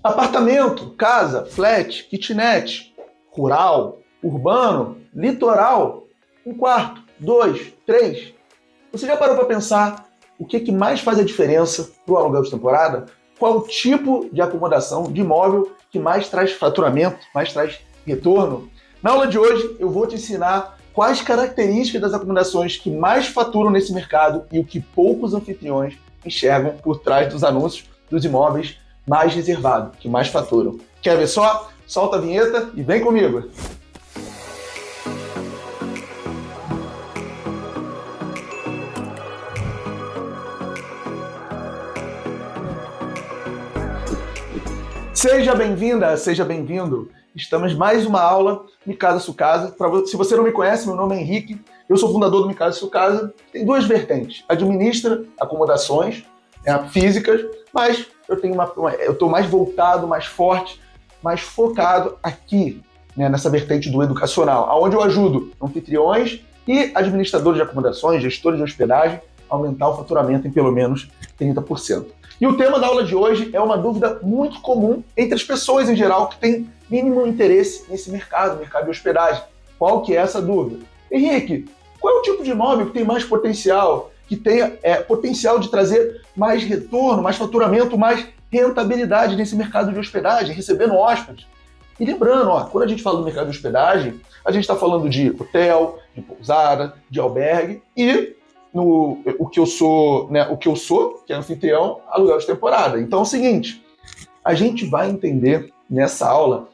Apartamento, casa, flat, kitnet, rural, urbano, litoral, um quarto, dois, três. Você já parou para pensar o que mais faz a diferença para o aluguel de temporada? Qual o tipo de acomodação de imóvel que mais traz faturamento, mais traz retorno? Na aula de hoje eu vou te ensinar quais características das acomodações que mais faturam nesse mercado e o que poucos anfitriões enxergam por trás dos anúncios dos imóveis mais reservados, que mais faturam. Quer ver só? Solta a vinheta e vem comigo! Seja bem-vinda, seja bem-vindo. Estamos em mais uma aula Mi Casa Sua Casa. Se você não me conhece, meu nome é Henrique. Eu sou fundador do Mi Casa Sua Casa. Tem duas vertentes. Administra acomodações físicas, mas eu estou mais voltado, mais forte, mais focado aqui, nessa vertente do educacional, onde eu ajudo anfitriões e administradores de acomodações, gestores de hospedagem, a aumentar o faturamento em pelo menos 30%. E o tema da aula de hoje é uma dúvida muito comum entre as pessoas em geral que têm mínimo interesse nesse mercado de hospedagem. Qual que é essa dúvida? Henrique, qual é o tipo de imóvel que tem mais potencial, que tem potencial de trazer mais retorno, mais faturamento, mais rentabilidade nesse mercado de hospedagem, recebendo hóspedes? E lembrando, quando a gente fala do mercado de hospedagem, a gente está falando de hotel, de pousada, de albergue e o que eu sou, que é anfitrião, aluguel de temporada. Então é o seguinte, a gente vai entender nessa aula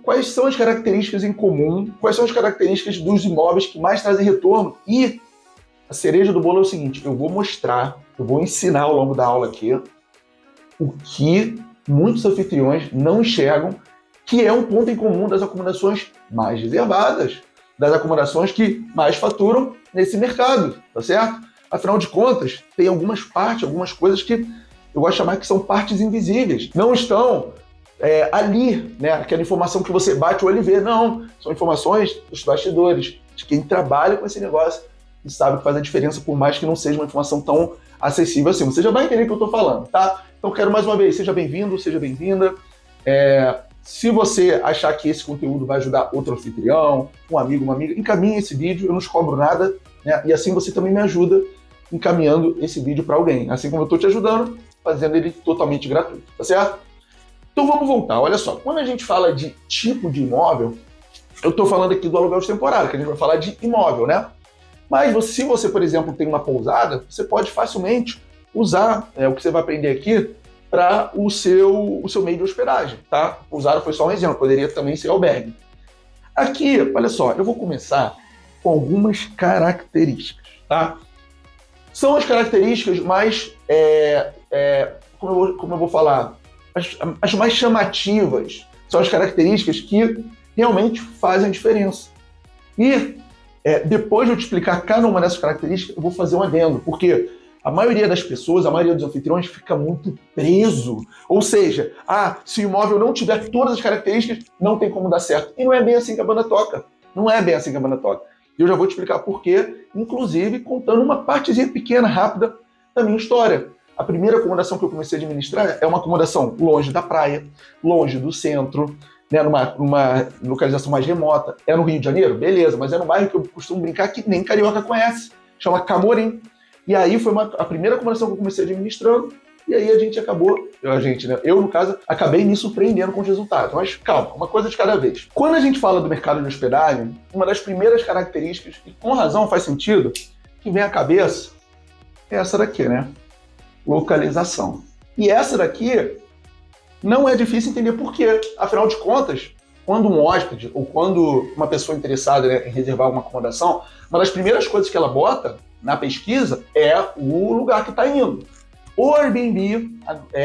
quais são as características em comum, quais são as características dos imóveis que mais trazem retorno. E a cereja do bolo é o seguinte, eu vou ensinar ao longo da aula aqui o que muitos anfitriões não enxergam, que é um ponto em comum das acomodações mais reservadas, das acomodações que mais faturam nesse mercado, tá certo? Afinal de contas, tem algumas coisas que eu gosto de chamar que são partes invisíveis. Não estão ali, aquela informação que você bate o olho e vê. Não, são informações dos bastidores, de quem trabalha com esse negócio e sabe que faz a diferença, por mais que não seja uma informação tão acessível assim. Você já vai entender o que eu estou falando, tá? Então quero mais uma vez, seja bem-vindo, seja bem-vinda. Se você achar que esse conteúdo vai ajudar outro anfitrião, um amigo, uma amiga, encaminhe esse vídeo, eu não te cobro nada, e assim você também me ajuda encaminhando esse vídeo para alguém, assim como eu estou te ajudando, fazendo ele totalmente gratuito, tá certo? Então vamos voltar, olha só, quando a gente fala de tipo de imóvel, eu estou falando aqui do aluguel de temporada, que a gente vai falar de imóvel, né? Mas se você, por exemplo, tem uma pousada, você pode facilmente usar o que você vai aprender aqui para o seu meio de hospedagem, tá? Pousada foi só um exemplo, poderia também ser albergue. Aqui, olha só, eu vou começar com algumas características, tá? São as características mais, como eu vou falar, as mais chamativas, são as características que realmente fazem a diferença. E depois de eu te explicar cada uma dessas características, eu vou fazer um adendo, porque a maioria das pessoas, a maioria dos anfitriões fica muito preso. Ou seja, se o imóvel não tiver todas as características, não tem como dar certo. E não é bem assim que a banda toca. Não é bem assim que a banda toca. E eu já vou te explicar por quê, inclusive contando uma partezinha pequena, rápida, da minha história. A primeira acomodação que eu comecei a administrar é uma acomodação longe da praia, longe do centro, numa localização mais remota. É no Rio de Janeiro? Beleza, mas é no bairro que eu costumo brincar que nem carioca conhece. Chama Camorim. E aí foi a primeira acomodação que eu comecei administrando, e aí eu, no caso, acabei me surpreendendo com os resultados. Mas calma, uma coisa de cada vez. Quando a gente fala do mercado de hospedagem, uma das primeiras características, e com razão faz sentido, que vem à cabeça, é essa daqui, localização. E essa daqui não é difícil entender por quê. Afinal de contas, quando um hóspede ou quando uma pessoa interessada em reservar uma acomodação, uma das primeiras coisas que ela bota na pesquisa é o lugar que está indo. O Airbnb,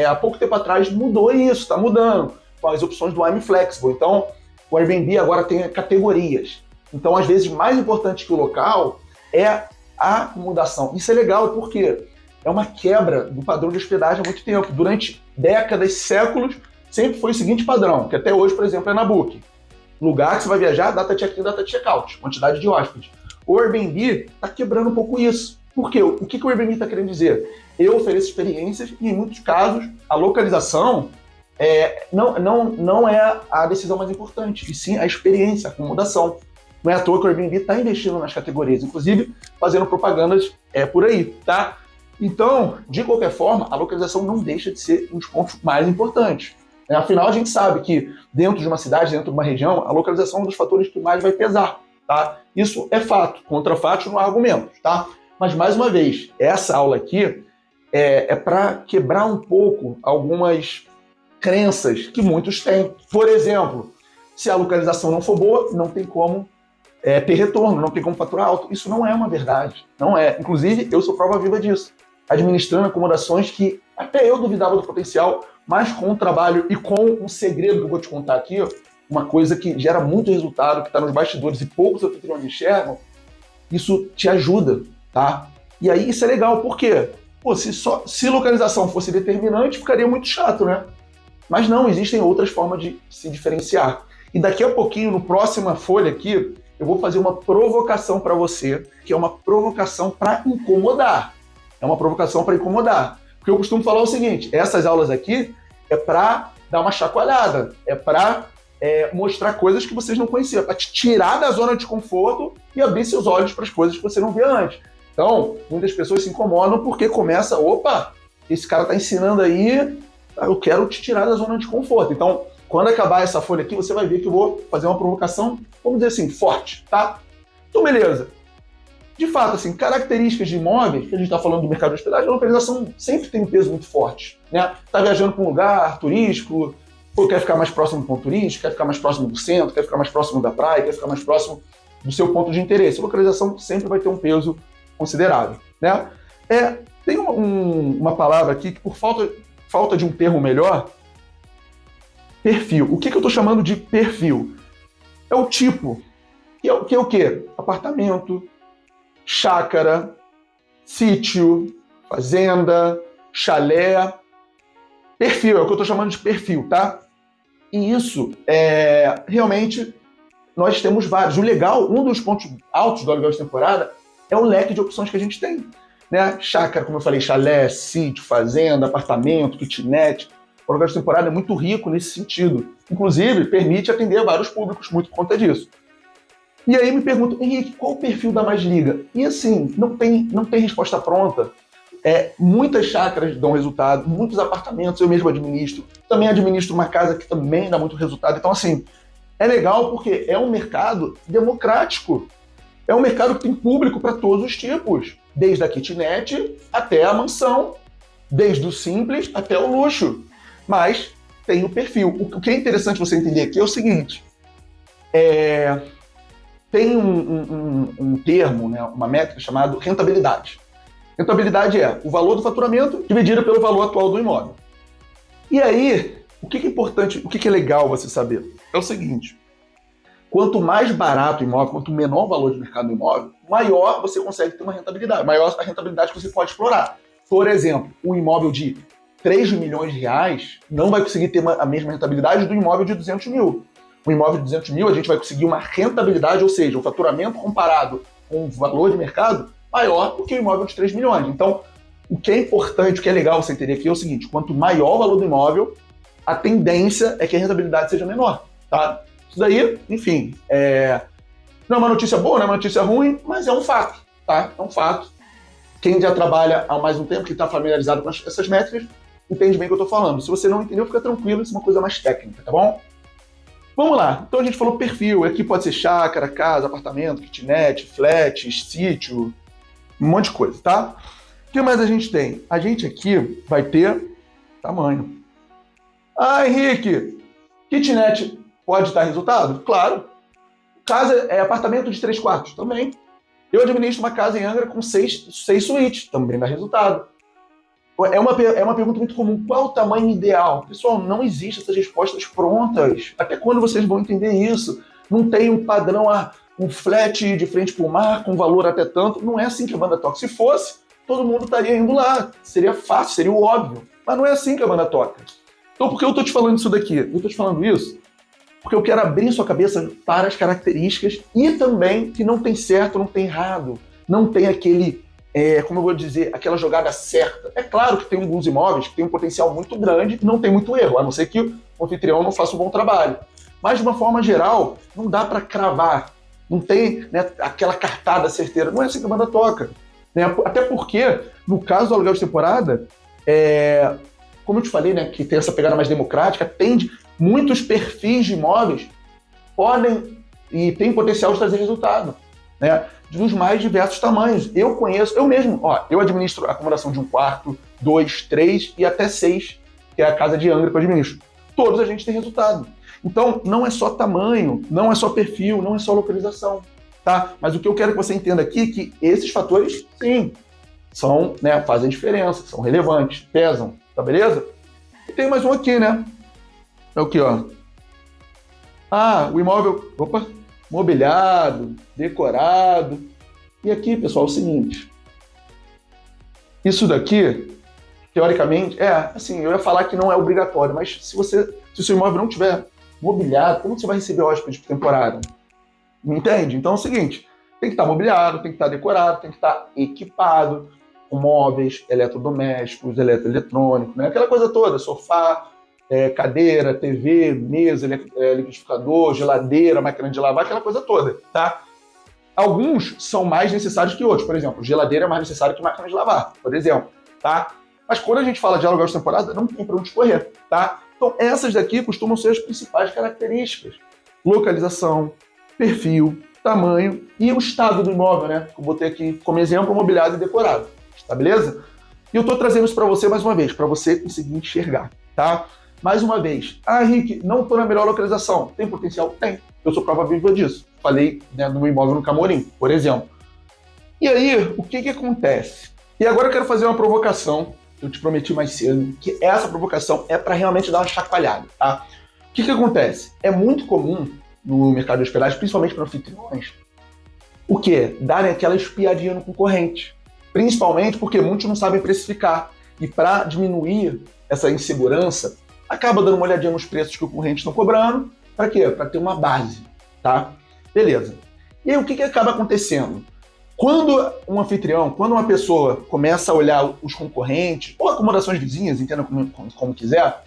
há pouco tempo atrás, mudou isso, está mudando, com as opções do I'm Flexible. Então, o Airbnb agora tem categorias. Então, às vezes, mais importante que o local é a acomodação. Isso é legal porque é uma quebra do padrão de hospedagem há muito tempo. Durante décadas, séculos, sempre foi o seguinte padrão, que até hoje, por exemplo, é na Booking. Lugar que você vai viajar, data check-in, data check-out, quantidade de hóspedes. O Airbnb está quebrando um pouco isso. Por quê? O que o Airbnb está querendo dizer? Eu ofereço experiências e, em muitos casos, a localização não é a decisão mais importante, e sim a experiência, a acomodação. Não é à toa que o Airbnb está investindo nas categorias, inclusive fazendo propagandas por aí, tá? Então, de qualquer forma, a localização não deixa de ser um dos pontos mais importantes. Afinal, a gente sabe que dentro de uma cidade, dentro de uma região, a localização é um dos fatores que mais vai pesar, tá? Isso é fato. Contra fatos não há argumentos, tá? Mas, mais uma vez, essa aula aqui é para quebrar um pouco algumas crenças que muitos têm. Por exemplo, se a localização não for boa, não tem como ter retorno, não tem como faturar alto. Isso não é uma verdade. Não é. Inclusive, eu sou prova viva disso. Administrando acomodações que até eu duvidava do potencial, mas com o trabalho e com um segredo que eu vou te contar aqui, uma coisa que gera muito resultado, que está nos bastidores e poucos anfitriões enxergam, isso te ajuda, tá? E aí isso é legal, por quê? Pô, se localização fosse determinante, ficaria muito chato, né? Mas não, existem outras formas de se diferenciar. E daqui a pouquinho, no próxima folha aqui, eu vou fazer uma provocação para você, que é uma provocação para incomodar. É uma provocação para incomodar. Porque eu costumo falar o seguinte, essas aulas aqui é para dar uma chacoalhada, é para mostrar coisas que vocês não conheciam, é para te tirar da zona de conforto e abrir seus olhos para as coisas que você não via antes. Então, muitas pessoas se incomodam porque começa, opa, esse cara está ensinando aí, eu quero te tirar da zona de conforto. Então, quando acabar essa folha aqui, você vai ver que eu vou fazer uma provocação, vamos dizer assim, forte, tá? Então, beleza. De fato, assim, características de imóveis, que a gente está falando do mercado de hospedagem, a localização sempre tem um peso muito forte, né? Tá viajando para um lugar turístico, quer ficar mais próximo do ponto turístico, quer ficar mais próximo do centro, quer ficar mais próximo da praia, quer ficar mais próximo do seu ponto de interesse. A localização sempre vai ter um peso considerável, né? Tem uma palavra aqui que, por falta de um termo melhor, perfil. O que eu estou chamando de perfil? É o tipo, que é o quê? Apartamento, chácara, sítio, fazenda, chalé. Perfil, é o que eu estou chamando de perfil, tá? E isso, realmente, nós temos vários. O legal, um dos pontos altos do aluguel de temporada é o leque de opções que a gente tem, né? Chácara, como eu falei, chalé, sítio, fazenda, apartamento, kitnet. O aluguel de temporada é muito rico nesse sentido. Inclusive, permite atender vários públicos muito por conta disso. E aí me perguntam, Henrique, qual o perfil da Mais Liga? E assim, não tem resposta pronta. Muitas chácaras dão resultado, muitos apartamentos eu mesmo administro. Também administro uma casa que também dá muito resultado. Então, assim, é legal porque é um mercado democrático. É um mercado que tem público para todos os tipos. Desde a kitnet até a mansão. Desde o simples até o luxo. Mas tem o perfil. O que é interessante você entender aqui é o seguinte. Tem um termo, né, uma métrica chamada rentabilidade. Rentabilidade é o valor do faturamento dividido pelo valor atual do imóvel. E aí, o que é importante, o que é legal você saber? É o seguinte, quanto mais barato o imóvel, quanto menor o valor de mercado do imóvel, maior você consegue ter uma rentabilidade, maior a rentabilidade que você pode explorar. Por exemplo, um imóvel de 3 milhões de reais não vai conseguir ter a mesma rentabilidade do imóvel de 200 mil. Um imóvel de 200 mil, a gente vai conseguir uma rentabilidade, ou seja, o faturamento comparado com o valor de mercado maior do que o imóvel de 3 milhões. Então, o que é importante, o que é legal você entender aqui é o seguinte, quanto maior o valor do imóvel, a tendência é que a rentabilidade seja menor, tá? Isso daí, enfim, não é uma notícia boa, não é uma notícia ruim, mas é um fato, tá? É um fato. Quem já trabalha há mais um tempo, que está familiarizado com essas métricas, entende bem o que eu estou falando. Se você não entendeu, fica tranquilo, isso é uma coisa mais técnica, tá bom? Vamos lá, então a gente falou perfil, aqui pode ser chácara, casa, apartamento, kitnet, flat, sítio, um monte de coisa, tá? O que mais a gente tem? A gente aqui vai ter tamanho. Ah, Henrique, kitnet pode dar resultado? Claro. Casa apartamento de 3 quartos? Também. Eu administro uma casa em Angra com 6 suítes, também dá resultado. É uma pergunta muito comum. Qual o tamanho ideal? Pessoal, não existe essas respostas prontas. Até quando vocês vão entender isso? Não tem um padrão, um flat de frente para o mar, com valor até tanto. Não é assim que a banda toca. Se fosse, todo mundo estaria indo lá. Seria fácil, seria o óbvio. Mas não é assim que a banda toca. Então, por que eu estou te falando isso daqui? Eu estou te falando isso porque eu quero abrir sua cabeça para as características e também que não tem certo, não tem errado. Não tem aquele como eu vou dizer, aquela jogada certa. É claro que tem alguns imóveis que tem um potencial muito grande e não tem muito erro, a não ser que o anfitrião não faça um bom trabalho. Mas, de uma forma geral, não dá para cravar. Não tem, né, aquela cartada certeira. Não é assim que a banda toca. Né? Até porque, no caso do aluguel de temporada, como eu te falei, né, que tem essa pegada mais democrática, tem muitos perfis de imóveis podem e têm potencial de trazer resultado, né, dos mais diversos tamanhos. Eu conheço, eu mesmo, eu administro a acomodação de 1 quarto, 2, 3 e até 6, que é a casa de Angra que eu administro. Todos a gente tem resultado. Então, não é só tamanho, não é só perfil, não é só localização, tá? Mas o que eu quero que você entenda aqui é que esses fatores, sim, são, né, fazem diferença, são relevantes, pesam, tá beleza? E tem mais um aqui, né? É o que, ó? O imóvel, mobiliado, decorado. E aqui, pessoal, é o seguinte. Isso daqui, teoricamente, assim, eu ia falar que não é obrigatório, mas se o seu imóvel não tiver mobiliado, como você vai receber hóspedes por temporada? Me entende? Então é o seguinte, tem que estar mobiliado, tem que estar decorado, tem que estar equipado com móveis, eletrodomésticos, eletroeletrônicos, né? Aquela coisa toda, sofá, cadeira, TV, mesa, liquidificador, geladeira, máquina de lavar, aquela coisa toda, tá? Alguns são mais necessários que outros. Por exemplo, geladeira é mais necessário que máquina de lavar, por exemplo, tá? Mas quando a gente fala de aluguel de temporada, não tem para onde escorrer, tá? Então, essas daqui costumam ser as principais características. Localização, perfil, tamanho e o estado do imóvel, né? Eu botei aqui como exemplo mobiliado e decorado, tá beleza? E eu tô trazendo isso para você mais uma vez, para você conseguir enxergar, tá? Mais uma vez, Rick, não tô na melhor localização. Tem potencial? Tem. Eu sou prova viva disso. Falei, né, no imóvel no Camorim, por exemplo. E aí, o que acontece? E agora eu quero fazer uma provocação, que eu te prometi mais cedo, que essa provocação é para realmente dar uma chacoalhada, tá? O que acontece? É muito comum no mercado de hospedagem, principalmente para anfitriões, o quê? Darem aquela espiadinha no concorrente. Principalmente porque muitos não sabem precificar. E para diminuir essa insegurança, acaba dando uma olhadinha nos preços que o concorrente estão cobrando. Para quê? Para ter uma base, tá? Beleza. E aí o que acaba acontecendo? Quando um anfitrião, quando uma pessoa começa a olhar os concorrentes, ou acomodações vizinhas, entenda como quiser,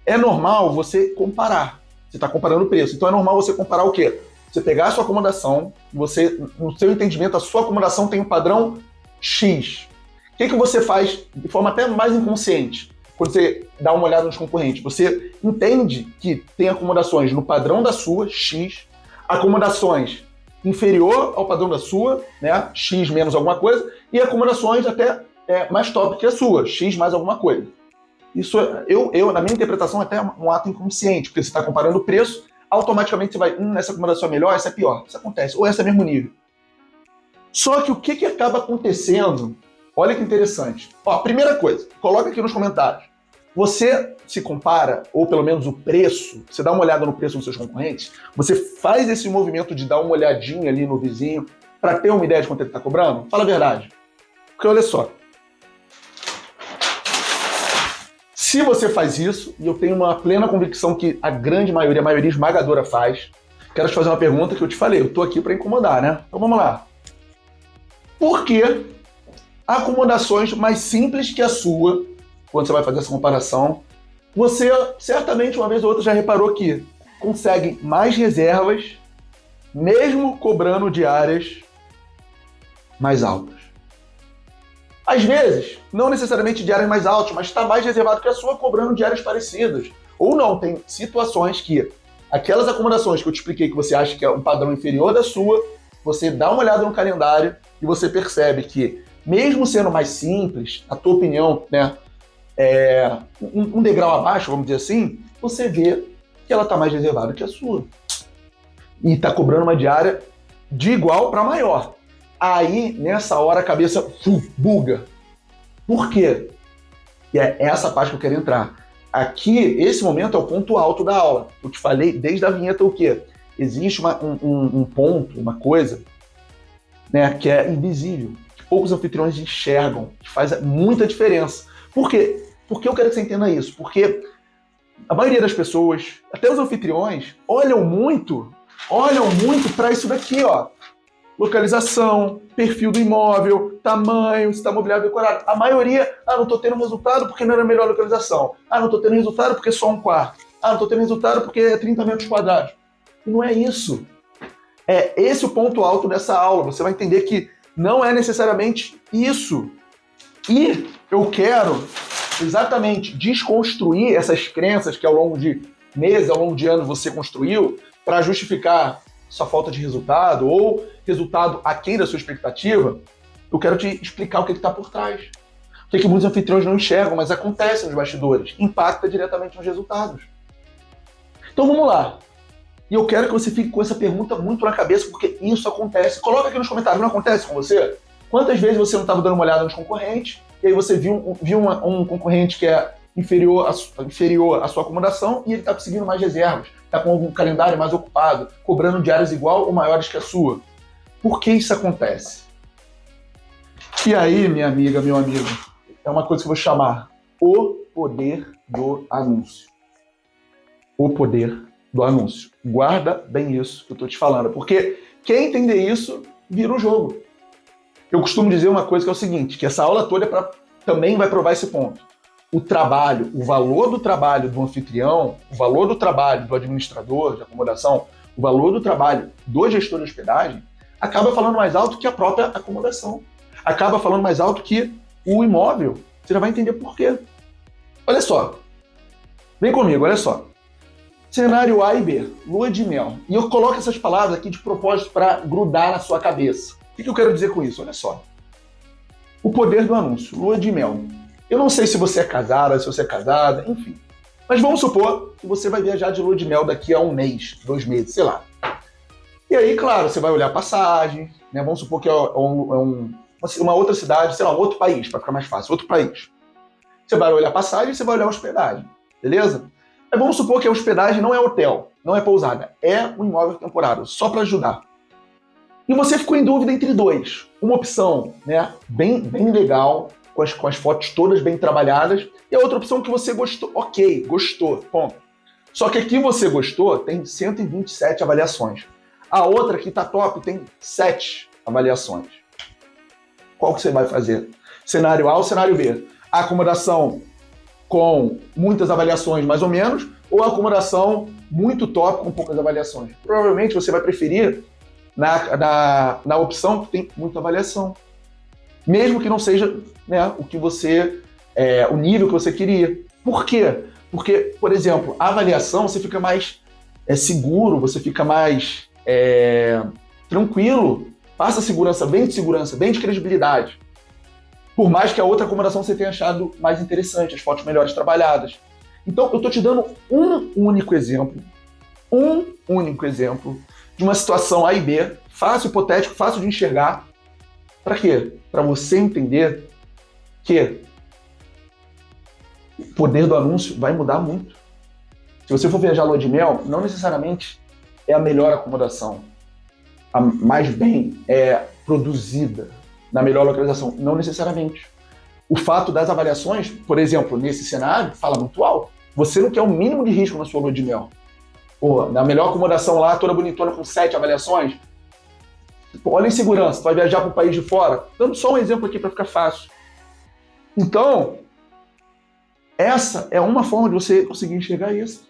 é normal você comparar. Você está comparando o preço. Então é normal você comparar o quê? Você pegar a sua acomodação, você, no seu entendimento, a sua acomodação tem um padrão X. O que você faz de forma até mais inconsciente? Quando você dá uma olhada nos concorrentes, você entende que tem acomodações no padrão da sua, X, acomodações inferior ao padrão da sua, né, X menos alguma coisa, e acomodações até mais top que a sua, X mais alguma coisa. Isso, na minha interpretação, é até um ato inconsciente, porque você está comparando o preço, automaticamente você vai, essa acomodação é melhor, essa é pior. Isso acontece, ou essa é mesmo nível. Só que o que acaba acontecendo? Olha que interessante. Primeira coisa, coloca aqui nos comentários. Você se compara, ou pelo menos o preço, você dá uma olhada no preço dos seus concorrentes, você faz esse movimento de dar uma olhadinha ali no vizinho para ter uma ideia de quanto ele está cobrando? Fala a verdade. Porque olha só, se você faz isso, e eu tenho uma plena convicção que a grande maioria, a maioria esmagadora faz, quero te fazer uma pergunta que eu te falei, eu tô aqui para incomodar, né? Então vamos lá. Por que acomodações mais simples que a sua, quando você vai fazer essa comparação, você certamente uma vez ou outra já reparou que consegue mais reservas, mesmo cobrando diárias mais altas? Às vezes, não necessariamente diárias mais altas, mas está mais reservado que a sua, cobrando diárias parecidas. Ou não, tem situações que aquelas acomodações que eu te expliquei que você acha que é um padrão inferior da sua, você dá uma olhada no calendário e você percebe que, mesmo sendo mais simples, a tua opinião, né, um degrau abaixo, vamos dizer assim, você vê que ela está mais reservada que a sua. E está cobrando uma diária de igual para maior. Aí, nessa hora, a cabeça buga. Por quê? E é essa parte que eu quero entrar. Aqui, esse momento é o ponto alto da aula. Eu te falei desde a vinheta o quê? Existe um ponto, uma coisa, né, que é invisível, que poucos anfitriões enxergam, que faz muita diferença. Por quê? Porque eu quero que você entenda isso. Porque a maioria das pessoas, até os anfitriões, olham muito para isso daqui, ó. localização, perfil do imóvel, tamanho, se está mobiliado decorado. A maioria, não estou tendo resultado porque não era a melhor localização. Não estou tendo resultado porque é só um quarto. Não estou tendo resultado porque é 30 metros quadrados. E não é isso. É esse o ponto alto dessa aula. Você vai entender que não é necessariamente isso. E eu quero exatamente desconstruir essas crenças que ao longo de meses, ao longo de anos você construiu para justificar sua falta de resultado ou resultado aquém da sua expectativa. Eu quero te explicar o que está por trás. O que muitos anfitriões não enxergam, mas acontece nos bastidores. Impacta diretamente nos resultados. Então vamos lá. E eu quero que você fique com essa pergunta muito na cabeça, porque isso acontece. Coloca aqui nos comentários, não acontece com você? Quantas vezes você não estava dando uma olhada nos concorrentes, e aí você viu um concorrente que é inferior à sua acomodação e ele está conseguindo mais reservas, está com um calendário mais ocupado, cobrando diárias igual ou maiores que a sua. Por que isso acontece? E aí, minha amiga, meu amigo, é uma coisa que eu vou chamar o poder do anúncio. O poder do anúncio. Guarda bem isso que eu estou te falando, porque quem entender isso, vira o jogo. Eu costumo dizer uma coisa que é o seguinte, que essa aula toda também vai provar esse ponto. O trabalho, o valor do trabalho do anfitrião, o valor do trabalho do administrador de acomodação, o valor do trabalho do gestor de hospedagem, acaba falando mais alto que a própria acomodação. Acaba falando mais alto que o imóvel. Você já vai entender por quê. Olha só. Vem comigo, olha só. Cenário A e B, lua de mel. E eu coloco essas palavras aqui de propósito para grudar na sua cabeça. O que eu quero dizer com isso? Olha só. O poder do anúncio, lua de mel. Eu não sei se você é casada, se você é casada, enfim. Mas vamos supor que você vai viajar de lua de mel daqui a 1 mês, 2 meses, sei lá. E aí, claro, você vai olhar a passagem, né? Vamos supor que é uma outra cidade, sei lá, um outro país, para ficar mais fácil, outro país. Você vai olhar a passagem e você vai olhar a hospedagem, beleza? Mas vamos supor que a hospedagem não é hotel, não é pousada, é um imóvel temporário, só para ajudar. E você ficou em dúvida entre dois. Uma opção, né, bem legal, com as fotos todas bem trabalhadas, e a outra opção que você gostou. Ok, gostou, ponto. Só que aqui você gostou, tem 127 avaliações. A outra que tá top tem 7 avaliações. Qual que você vai fazer? Cenário A ou cenário B? A acomodação com muitas avaliações, mais ou menos, ou a acomodação muito top com poucas avaliações? Provavelmente você vai preferir na opção que tem muita avaliação. Mesmo que não seja, né, o nível que você queria. Por quê? Porque, por exemplo, a avaliação você fica mais seguro, você fica mais tranquilo, passa segurança, bem de credibilidade. Por mais que a outra acomodação você tenha achado mais interessante, as fotos melhores trabalhadas. Então, eu estou te dando um único exemplo de uma situação A e B, fácil, hipotético, fácil de enxergar. Para quê? Para você entender que o poder do anúncio vai mudar muito. Se você for viajar à lua de mel, não necessariamente é a melhor acomodação, a mais bem produzida, na melhor localização, não necessariamente. O fato das avaliações, por exemplo, nesse cenário, fala muito alto. Você não quer o mínimo de risco na sua lua de mel. Pô, na melhor acomodação lá, toda bonitona com 7 avaliações. Pô, olha a insegurança, tu vai viajar para o país de fora. Dando só um exemplo aqui para ficar fácil. Então, essa é uma forma de você conseguir enxergar isso.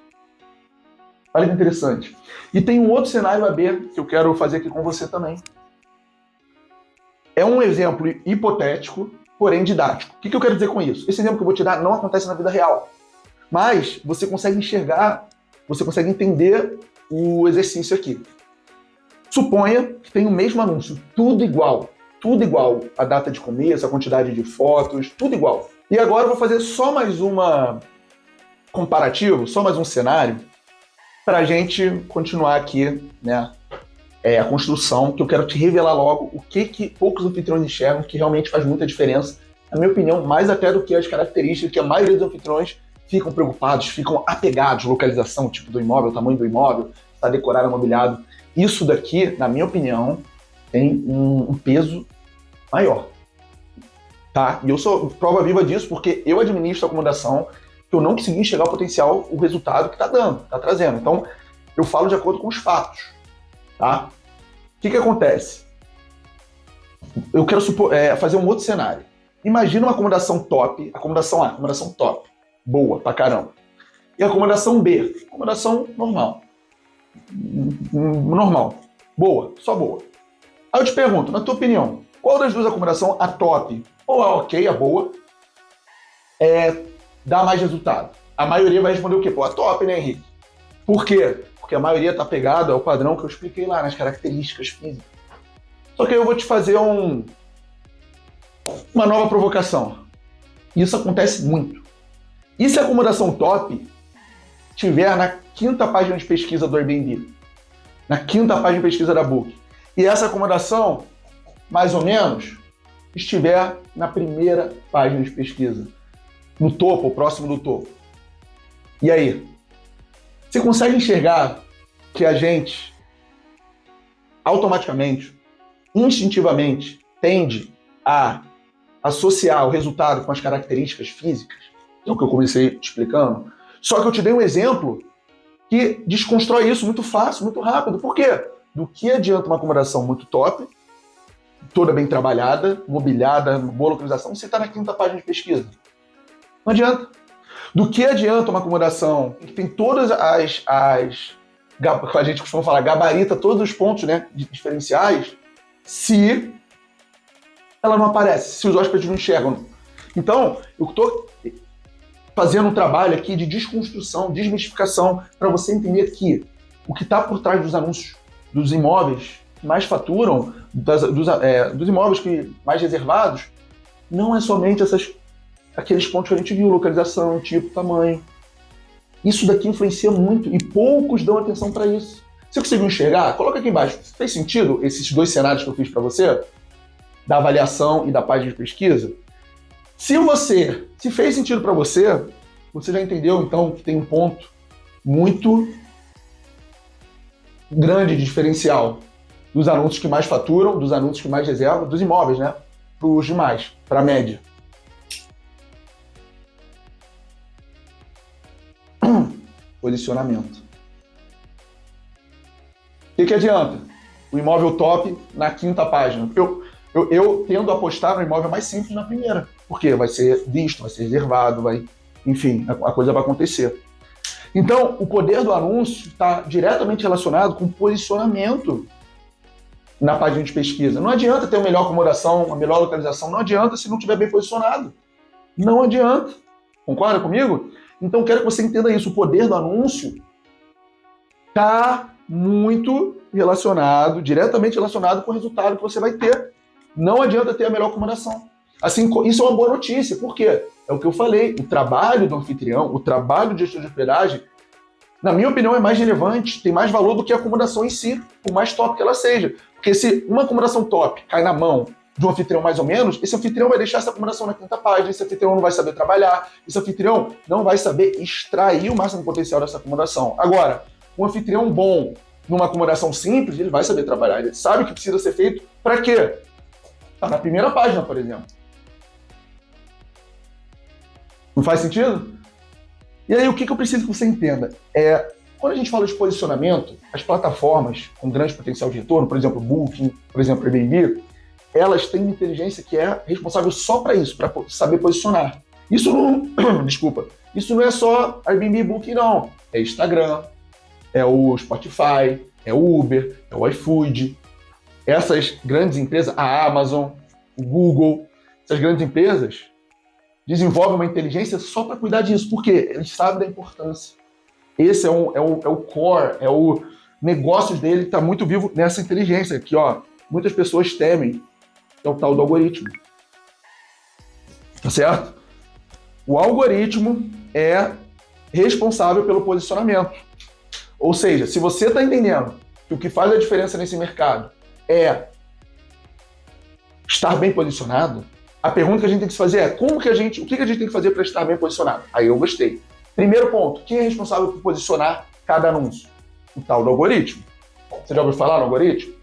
Olha que interessante. E tem um outro cenário AB que eu quero fazer aqui com você também. É um exemplo hipotético, porém didático. O que eu quero dizer com isso? Esse exemplo que eu vou te dar não acontece na vida real. Mas você consegue enxergar, você consegue entender o exercício aqui. Suponha que tem o mesmo anúncio, tudo igual. Tudo igual. A data de começo, a quantidade de fotos, tudo igual. E agora eu vou fazer só mais uma comparativo, só mais um cenário, para a gente continuar aqui, né? A construção, que eu quero te revelar logo o que poucos anfitriões enxergam, que realmente faz muita diferença, na minha opinião, mais até do que as características que a maioria dos anfitriões ficam preocupados, ficam apegados, localização, tipo do imóvel, tamanho do imóvel, está decorado, mobiliado. Isso daqui, na minha opinião, tem um peso maior. Tá? E eu sou prova viva disso porque eu administro a acomodação, que eu não consegui enxergar o potencial, o resultado que está dando, está trazendo. Então, eu falo de acordo com os fatos. Tá? O que acontece? Eu quero fazer um outro cenário. Imagina uma acomodação top, acomodação A, acomodação top, boa pra caramba. E a acomodação B, acomodação normal. Normal. Boa, só boa. Aí eu te pergunto, na tua opinião, qual das duas acomodações, a top ou a ok, a boa, dá mais resultado? A maioria vai responder o quê? Pô, a top, né, Henrique? Por quê? Porque a maioria está pegada ao padrão que eu expliquei lá, nas características físicas. Só que aí eu vou te fazer uma nova provocação. Isso acontece muito. E se a acomodação top estiver na 5ª página de pesquisa do Airbnb? Na 5ª página de pesquisa da Book. E essa acomodação, mais ou menos, estiver na 1ª página de pesquisa. No topo, próximo do topo. E aí? Você consegue enxergar que a gente, automaticamente, instintivamente, tende a associar o resultado com as características físicas? É o que eu comecei explicando. Só que eu te dei um exemplo que desconstrói isso muito fácil, muito rápido. Por quê? Do que adianta uma acomodação muito top, toda bem trabalhada, mobiliada, boa localização, se está na 5ª página de pesquisa? Não adianta. Do que adianta uma acomodação que tem todas a gente costuma falar, gabarita todos os pontos, né, diferenciais, se ela não aparece, se os hóspedes não enxergam? Então, eu estou fazendo um trabalho aqui de desconstrução, desmistificação, para você entender que o que está por trás dos anúncios dos imóveis que mais faturam, dos imóveis que mais reservados, não é somente aqueles pontos que a gente viu, localização, tipo, tamanho. Isso daqui influencia muito e poucos dão atenção para isso. Você conseguiu enxergar? Coloca aqui embaixo. Fez sentido esses dois cenários que eu fiz para você? Da avaliação e da página de pesquisa? Se fez sentido para você, você já entendeu então que tem um ponto muito grande de diferencial dos anúncios que mais faturam, dos anúncios que mais reservam, dos imóveis, né? Para os demais, para a média. Posicionamento. O que adianta? O imóvel top na 5ª página. Eu tendo a apostar no imóvel mais simples na 1ª. Porque vai ser visto, vai ser reservado, enfim, a coisa vai acontecer. Então, o poder do anúncio está diretamente relacionado com posicionamento na página de pesquisa. Não adianta ter uma melhor acomodação, uma melhor localização, não adianta se não estiver bem posicionado. Não adianta. Concorda comigo? Então, quero que você entenda isso. O poder do anúncio está muito relacionado, diretamente relacionado com o resultado que você vai ter. Não adianta ter a melhor acomodação. Assim, isso é uma boa notícia. Por quê? É o que eu falei. O trabalho do anfitrião, o trabalho do gestor de hospedagem, na minha opinião, é mais relevante, tem mais valor do que a acomodação em si, por mais top que ela seja. Porque se uma acomodação top cai na mão de um anfitrião mais ou menos, esse anfitrião vai deixar essa acomodação na 5ª página, esse anfitrião não vai saber trabalhar, esse anfitrião não vai saber extrair o máximo potencial dessa acomodação. Agora, um anfitrião bom numa acomodação simples, ele vai saber trabalhar, ele sabe o que precisa ser feito. Para quê? Tá na 1ª página, por exemplo. Não faz sentido? E aí, o que eu preciso que você entenda? Quando a gente fala de posicionamento, as plataformas com grande potencial de retorno, por exemplo, Booking, por exemplo, Airbnb, elas têm uma inteligência que é responsável só para isso, para saber posicionar. Isso não, desculpa, isso não é só Airbnb, Booking, não. É Instagram, é o Spotify, é o Uber, é o iFood. Essas grandes empresas, a Amazon, o Google, essas grandes empresas desenvolvem uma inteligência só para cuidar disso. Por quê? Eles sabem da importância. Esse é o core, é o negócio dele que está muito vivo nessa inteligência, que muitas pessoas temem, é o tal do algoritmo. Tá certo? O algoritmo é responsável pelo posicionamento. Ou seja, se você está entendendo que o que faz a diferença nesse mercado é estar bem posicionado, a pergunta que a gente tem que se fazer é o que a gente tem que fazer para estar bem posicionado? Aí eu gostei. Primeiro ponto, quem é responsável por posicionar cada anúncio? O tal do algoritmo. Você já ouviu falar no algoritmo?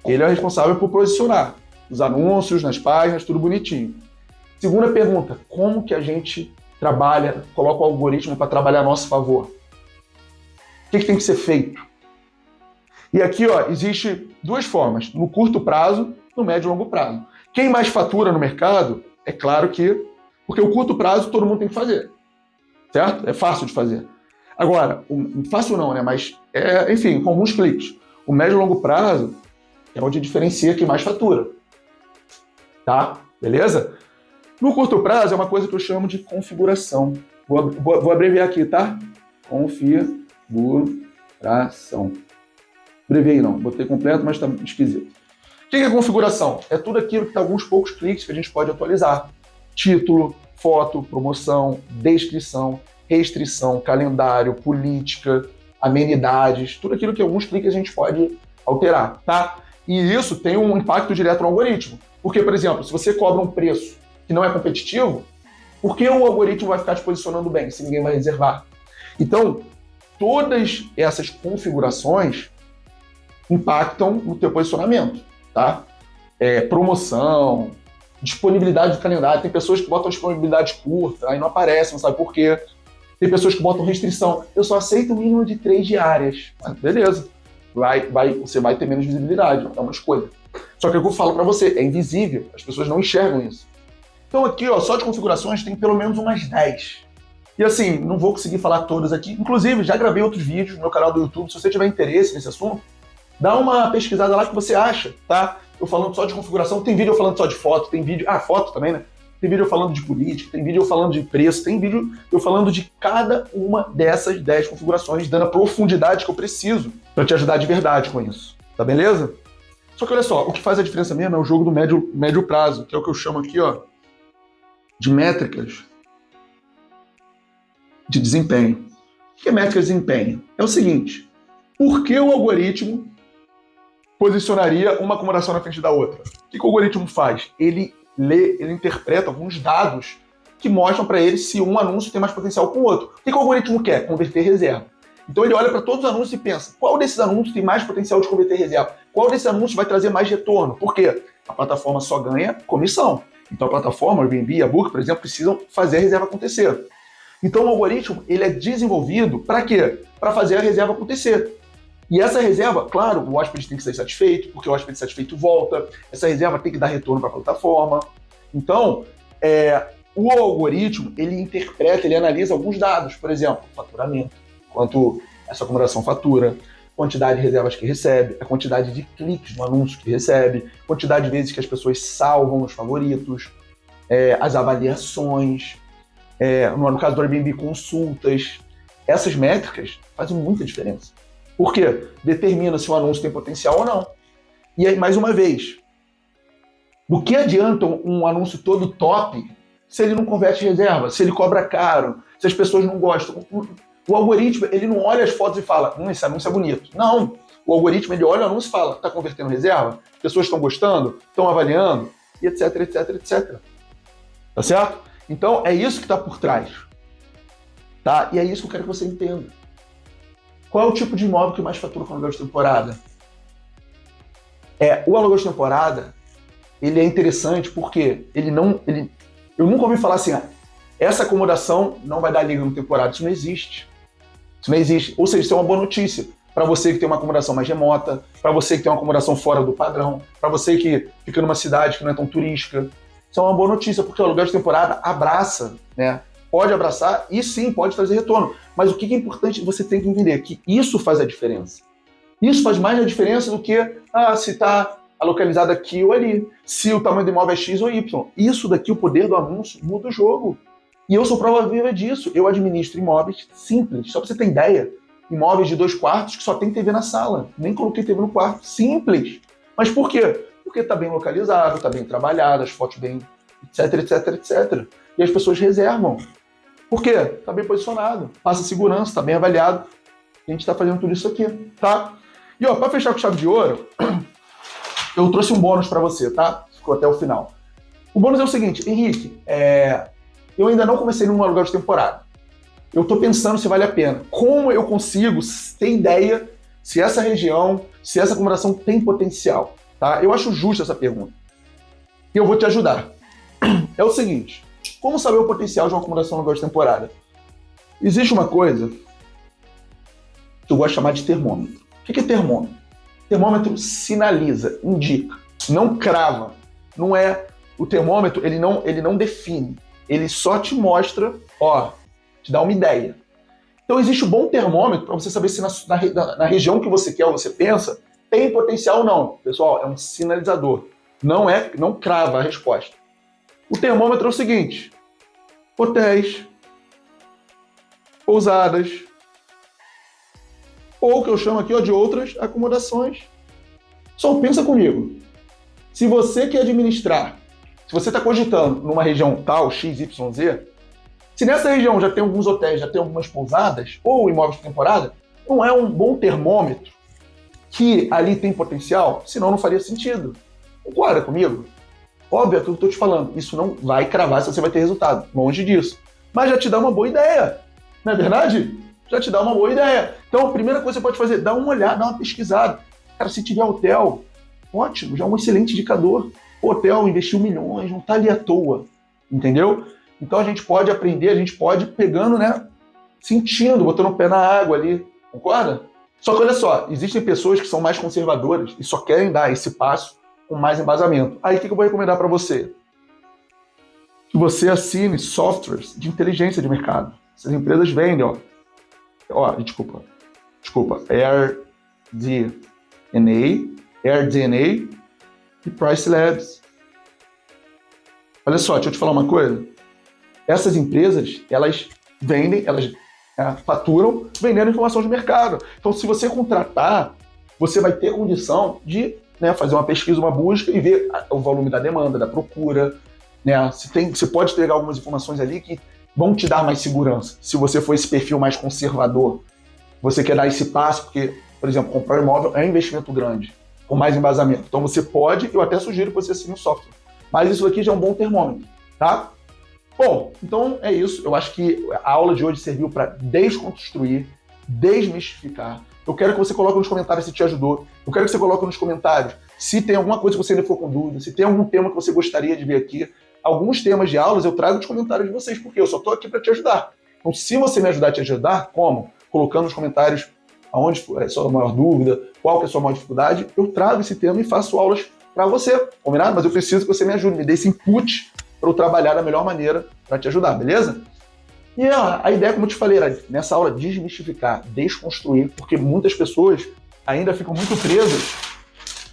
Ele é o responsável por posicionar os anúncios nas páginas, tudo bonitinho. Segunda pergunta, como que a gente trabalha, coloca o algoritmo para trabalhar a nosso favor? O que tem que ser feito? E aqui, existe duas formas, no curto prazo, no médio e longo prazo. Quem mais fatura no mercado, é claro que... Porque o curto prazo todo mundo tem que fazer, certo? É fácil de fazer. Agora, fácil não, né? Mas, enfim, com alguns cliques. O médio e longo prazo é onde diferencia quem mais fatura. Tá? Beleza? No curto prazo é uma coisa que eu chamo de configuração. Vou abreviar aqui, tá? Configuração. Abreviei não, botei completo, mas tá esquisito. O que é configuração? É tudo aquilo que tem alguns poucos cliques que a gente pode atualizar. Título, foto, promoção, descrição, restrição, calendário, política, amenidades, tudo aquilo que alguns cliques a gente pode alterar, tá? E isso tem um impacto direto no algoritmo. Porque, por exemplo, se você cobra um preço que não é competitivo, por que o algoritmo vai ficar te posicionando bem se ninguém vai reservar? Então, todas essas configurações impactam no teu posicionamento, tá? Promoção, disponibilidade do calendário. Tem pessoas que botam disponibilidade curta, aí não aparece, não sabe por quê. Tem pessoas que botam restrição. Eu só aceito o mínimo de 3 diárias. Beleza. Você vai ter menos visibilidade, é uma escolha. Só que o que eu falo para você, é invisível, as pessoas não enxergam isso. Então aqui, ó, só de configurações tem pelo menos umas 10. E assim, não vou conseguir falar todas aqui. Inclusive, já gravei outros vídeos no meu canal do YouTube. Se você tiver interesse nesse assunto, dá uma pesquisada lá que você acha, tá? Eu falando só de configuração, tem vídeo eu falando só de foto, tem vídeo... foto também, né? Tem vídeo eu falando de política, tem vídeo eu falando de preço, tem vídeo eu falando de cada uma dessas 10 configurações, dando a profundidade que eu preciso para te ajudar de verdade com isso. Tá beleza? Só que olha só, o que faz a diferença mesmo é o jogo do médio prazo, que é o que eu chamo aqui, ó, de métricas de desempenho. O que é métricas de desempenho? É o seguinte, por que o algoritmo posicionaria uma acomodação na frente da outra? O que o algoritmo faz? Ele interpreta alguns dados que mostram para ele se um anúncio tem mais potencial que o outro. O que o algoritmo quer? Converter reserva. Então ele olha para todos os anúncios e pensa, qual desses anúncios tem mais potencial de converter reserva? Qual desses anúncios vai trazer mais retorno? Por quê? A plataforma só ganha comissão. Então a plataforma, o Airbnb e a Booking, por exemplo, precisam fazer a reserva acontecer. Então o algoritmo ele é desenvolvido para quê? Para fazer a reserva acontecer. E essa reserva, claro, o hóspede tem que ser satisfeito, porque o hóspede satisfeito volta, essa reserva tem que dar retorno para a plataforma. Então, o algoritmo, ele interpreta, ele analisa alguns dados, por exemplo, faturamento, quanto essa acomodação fatura, quantidade de reservas que recebe, a quantidade de cliques no anúncio que recebe, quantidade de vezes que as pessoas salvam nos favoritos, as avaliações, no caso do Airbnb, consultas. Essas métricas fazem muita diferença. Por quê? Determina se o anúncio tem potencial ou não. E aí, mais uma vez, do que adianta um anúncio todo top se ele não converte reserva, se ele cobra caro, se as pessoas não gostam? O algoritmo, ele não olha as fotos e fala, esse anúncio é bonito. Não. O algoritmo, ele olha o anúncio e fala, está convertendo reserva? As pessoas estão gostando? Estão avaliando? E etc, etc, etc. Tá certo? Então, é isso que está por trás. Tá? E é isso que eu quero que você entenda. Qual é o tipo de imóvel que mais fatura com aluguel de temporada? O aluguel de temporada, ele é interessante porque eu nunca ouvi falar assim, essa acomodação não vai dar liga no temporada. Isso não existe. Isso não existe. Ou seja, isso é uma boa notícia para você que tem uma acomodação mais remota, para você que tem uma acomodação fora do padrão, para você que fica numa cidade que não é tão turística. Isso é uma boa notícia porque o aluguel de temporada abraça, né? Pode abraçar e sim, pode trazer retorno. Mas o que é importante, você tem que entender que isso faz a diferença. Isso faz mais a diferença do que se está localizado aqui ou ali, se o tamanho do imóvel é X ou Y. Isso daqui, o poder do anúncio, muda o jogo. E eu sou prova viva disso. Eu administro imóveis simples. Só para você ter ideia, imóveis de 2 quartos que só tem TV na sala. Nem coloquei TV no quarto. Simples. Mas por quê? Porque está bem localizado, está bem trabalhado, as fotos bem, etc, etc, etc. E as pessoas reservam. Por quê? Está bem posicionado, passa segurança, está bem avaliado. A gente está fazendo tudo isso aqui, tá? E ó, para fechar com chave de ouro, eu trouxe um bônus para você, tá? Ficou até o final. O bônus é o seguinte, Henrique, eu ainda não comecei num aluguel de temporada. Eu estou pensando se vale a pena. Como eu consigo ter ideia se essa região, se essa acomodação tem potencial, tá? Eu acho justa essa pergunta. E eu vou te ajudar. É o seguinte, como saber o potencial de uma acomodação no aluguel de temporada? Existe uma coisa que eu gosto de chamar de termômetro. O que é termômetro? Termômetro sinaliza, indica, não crava. Não é O termômetro, ele não define, ele só te mostra, ó, te dá uma ideia. Então existe um bom termômetro para você saber se na região que você quer ou você pensa, tem potencial ou não. Pessoal, é um sinalizador, não crava a resposta. O termômetro é o seguinte: hotéis, pousadas, ou o que eu chamo aqui ó, de outras acomodações. Só pensa comigo. Se você quer administrar, se você está cogitando numa região tal, XYZ, se nessa região já tem alguns hotéis, já tem algumas pousadas, ou imóveis de temporada, não é um bom termômetro que ali tem potencial, senão não faria sentido. Concorda comigo? Óbvio, é o que eu estou te falando. Isso não vai cravar se você vai ter resultado. Longe disso. Mas já te dá uma boa ideia. Não é verdade? Já te dá uma boa ideia. Então, a primeira coisa que você pode fazer, dá uma olhada, dá uma pesquisada. Cara, se tiver hotel, ótimo, já é um excelente indicador. O hotel investiu milhões, não está ali à toa. Entendeu? Então, a gente pode aprender, a gente pode ir pegando, né? Sentindo, botando o pé na água ali. Concorda? Só que olha só, existem pessoas que são mais conservadoras e só querem dar esse passo com mais embasamento. Aí o que eu vou recomendar para você? Que você assine softwares de inteligência de mercado. Essas empresas vendem, desculpa, AirDNA e Price Labs. Olha só, deixa eu te falar uma coisa. Essas empresas, elas vendem, elas faturam vendendo informação de mercado. Então, se você contratar, você vai ter condição de fazer uma pesquisa, uma busca e ver o volume da demanda, da procura. Você pode pegar algumas informações ali que vão te dar mais segurança. Se você for esse perfil mais conservador, você quer dar esse passo, porque, por exemplo, comprar um imóvel é um investimento grande, com mais embasamento. Então você pode, eu até sugiro que você assine um software. Mas isso aqui já é um bom termômetro, tá? Bom, então é isso. Eu acho que a aula de hoje serviu para desconstruir, desmistificar. Eu quero que você coloque nos comentários se te ajudou. Eu quero que você coloque nos comentários se tem alguma coisa que você ainda ficou com dúvida, se tem algum tema que você gostaria de ver aqui. Alguns temas de aulas eu trago nos comentários de vocês, porque eu só estou aqui para te ajudar. Então, se você me ajudar a te ajudar, como? Colocando nos comentários aonde é a sua maior dúvida, qual que é a sua maior dificuldade, eu trago esse tema e faço aulas para você, combinado? Mas eu preciso que você me ajude, me dê esse input para eu trabalhar da melhor maneira para te ajudar, beleza? E a ideia, como eu te falei, era nessa aula desmistificar, desconstruir, porque muitas pessoas ainda ficam muito presas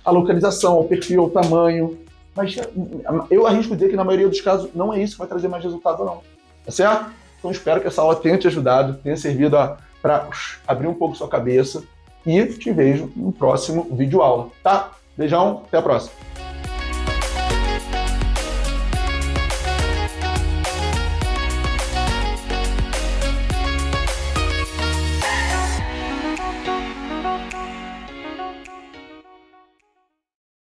à localização, ao perfil, ao tamanho, mas eu arrisco dizer que na maioria dos casos não é isso que vai trazer mais resultado não, tá certo? Então espero que essa aula tenha te ajudado, tenha servido para abrir um pouco sua cabeça e te vejo no próximo vídeo aula, tá? Beijão, até a próxima!